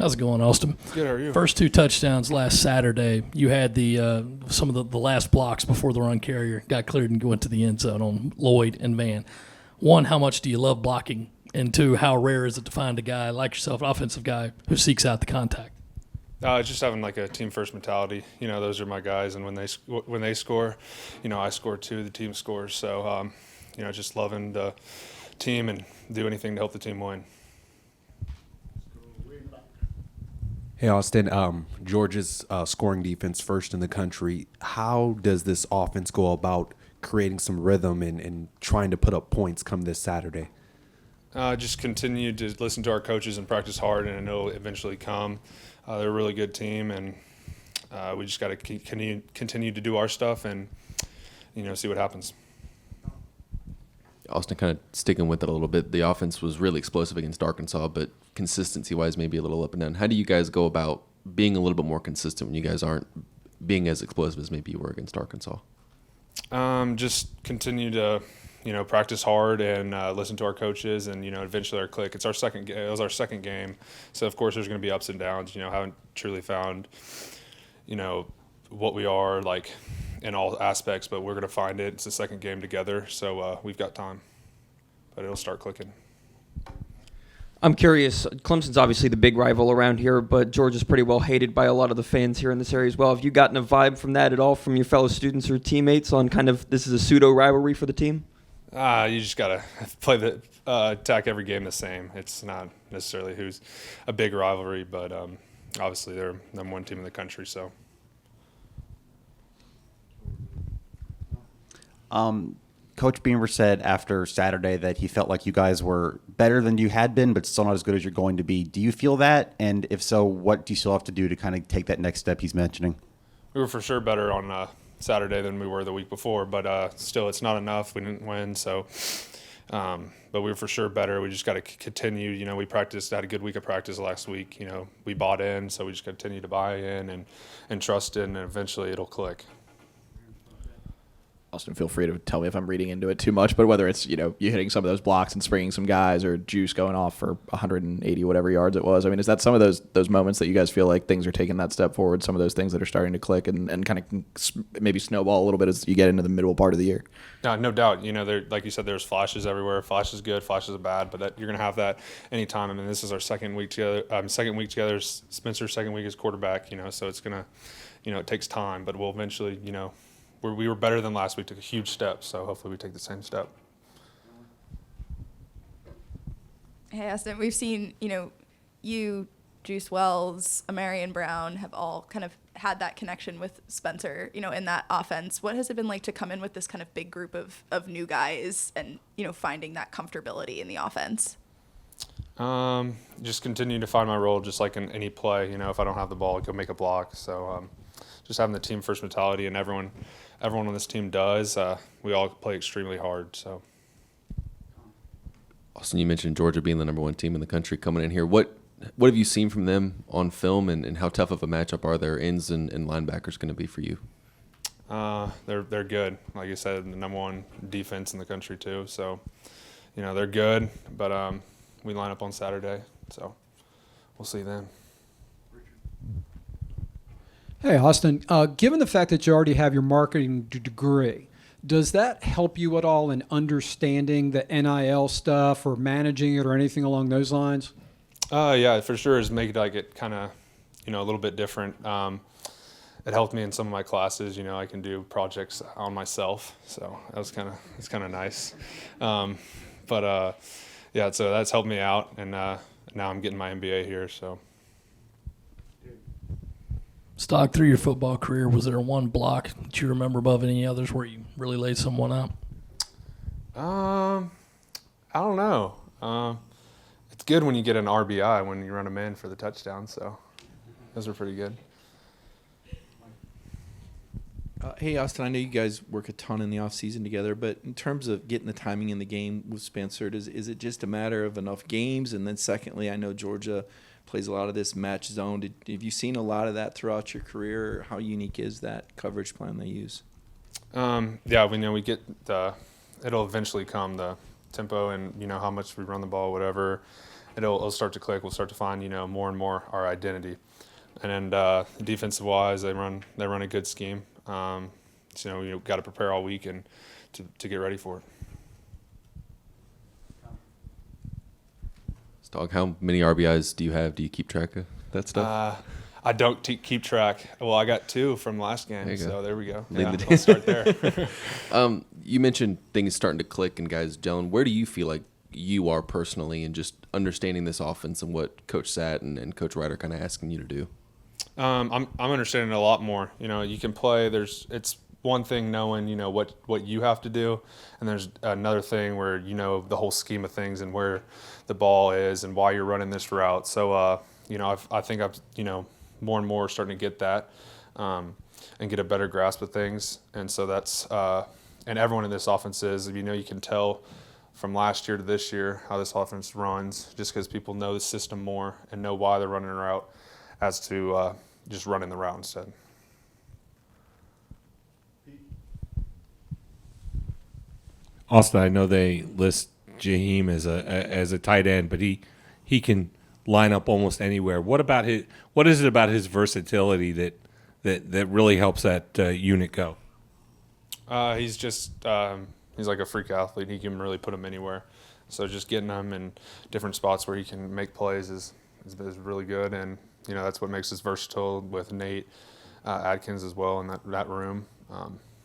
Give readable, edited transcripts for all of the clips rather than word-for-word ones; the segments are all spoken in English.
How's it going, Austin? Good, how are you? First two touchdowns last Saturday. You had the some of the last blocks before the run carrier got cleared and went to the end zone on Lloyd and Van. One, how much do you love blocking? And two, how rare is it to find a guy like yourself, an offensive guy, who seeks out the contact? Just having like a team first mentality. Those are my guys, and when they score, I score too. The team scores, so just loving the team and do anything to help the team win. Hey, Austin, Georgia's scoring defense first in the country. How does this offense go about creating some rhythm and trying to put up points come this Saturday? Just continue to listen to our coaches and practice hard, and it'll eventually come. They're a really good team, and we just got to continue to do our stuff and, see what happens. Austin, kind of sticking with it a little bit, the offense was really explosive against Arkansas, but consistency-wise maybe a little up and down. How do you guys go about being a little bit more consistent when you guys aren't being as explosive as maybe you were against Arkansas? Just continue to, practice hard and listen to our coaches, and eventually our click. It was our second game, so of course there's going to be ups and downs. Haven't truly found, what we are like in all aspects, but we're going to find it. It's the second game together, so we've got time, but it'll start clicking. I'm curious, Clemson's obviously the big rival around here, but Georgia's pretty well hated by a lot of the fans here in this area as well. Have you gotten a vibe from that at all from your fellow students or teammates on kind of this is a pseudo rivalry for the team? You just got to play attack every game the same. It's not necessarily who's a big rivalry, but obviously they're number one team in the country, so. Coach Beamer said after Saturday that he felt like you guys were better than you had been, but still not as good as you're going to be. Do you feel that? And if so, what do you still have to do to kind of take that next step he's mentioning? We were for sure better on Saturday than we were the week before, but still it's not enough. We didn't win, so but we were for sure better. We just got to continue. We had a good week of practice last week. We bought in, so we just continue to buy in and trust in, and eventually it'll click. Austin, feel free to tell me if I'm reading into it too much, but whether it's, you hitting some of those blocks and springing some guys or Juice going off for 180 whatever yards it was. I mean, is that some of those moments that you guys feel like things are taking that step forward, some of those things that are starting to click and kind of maybe snowball a little bit as you get into the middle part of the year? No doubt. Like you said, there's flashes everywhere. Flashes good, flashes bad, but you're going to have that anytime. I mean, this is our second week together. Spencer's second week as quarterback, so it's going to, it takes time, but we'll eventually, we were better than last week, took a huge step, so hopefully we take the same step. Hey, Austin, we've seen, you, Juice Wells, Amarian Brown have all kind of had that connection with Spencer, in that offense. What has it been like to come in with this kind of big group of new guys and, finding that comfortability in the offense? Just continue to find my role just like in any play. If I don't have the ball, go make a block. So just having the team first mentality, and everyone on this team does. We all play extremely hard. So, Austin, you mentioned Georgia being the number one team in the country coming in here. What have you seen from them on film, and how tough of a matchup are their ends and linebackers going to be for you? They're good. Like I said, the number one defense in the country too. So, they're good, but we line up on Saturday, so we'll see then. Hey, Austin, given the fact that you already have your marketing degree, does that help you at all in understanding the NIL stuff or managing it or anything along those lines? Yeah, for sure. Is make it kind of, a little bit different. It helped me in some of my classes. I can do projects on myself, so it's kind of nice. Yeah, so that's helped me out, and now I'm getting my MBA here, so. Stock, through your football career, was there one block that you remember above any others where you really laid someone out? I don't know. It's good when you get an RBI when you run them in for the touchdown, so those are pretty good. Hey, Austin, I know you guys work a ton in the offseason together, but in terms of getting the timing in the game with Spencer, is it just a matter of enough games? And then secondly, I know Georgia plays a lot of this match zone. Have you seen a lot of that throughout your career? How unique is that coverage plan they use? Yeah, we know we get it'll eventually come, the tempo and, how much we run the ball, whatever. it'll start to click. We'll start to find, more and more our identity. And then defensive wise, they run a good scheme. So you got to prepare all week and to get ready for it. Stog, how many RBIs do you have? Do you keep track of that stuff? I don't keep track. Well, I got 2 from last game, There you go. so there we go. Lead the I'll start there. You mentioned things starting to click and guys gelling. Where do you feel like you are personally and just understanding this offense and what Coach Satt and Coach Ryder kind of asking you to do? I'm understanding it a lot more. You can play. It's one thing knowing what you have to do, and there's another thing where the whole scheme of things and where the ball is and why you're running this route. So I think I've more and more starting to get that and get a better grasp of things. And so that's and everyone in this offense is. You can tell from last year to this year how this offense runs just because people know the system more and know why they're running a route as to just running the route instead. Austin, I know they list Jaheim as a tight end, but he can line up almost anywhere. What is it about his versatility that really helps that unit go? He's just he's like a freak athlete. He can really put him anywhere. So just getting him in different spots where he can make plays is really good, and that's what makes us versatile with Nate Adkins as well in that room.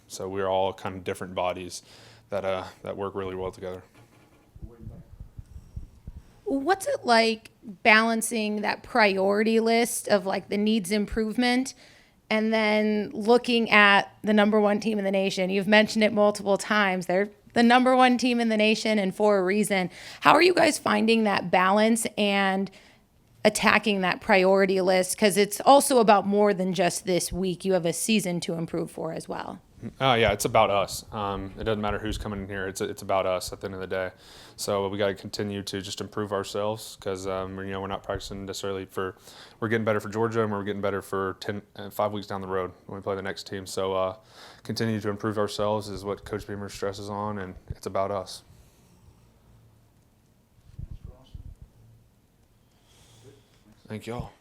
So we're all kind of different bodies that work really well together. What's it like balancing that priority list of like the needs improvement and then looking at the number 1 team in the nation? You've mentioned it multiple times. They're the number 1 team in the nation and for a reason. How are you guys finding that balance and attacking that priority list? Because it's also about more than just this week. You have a season to improve for as well. Yeah, it's about us. It doesn't matter who's coming in here. It's about us at the end of the day. So we got to continue to just improve ourselves because we're not practicing necessarily we're getting better for Georgia and we're getting better for 5 weeks down the road when we play the next team. So continue to improve ourselves is what Coach Beamer stresses on, and it's about us. Thank y'all.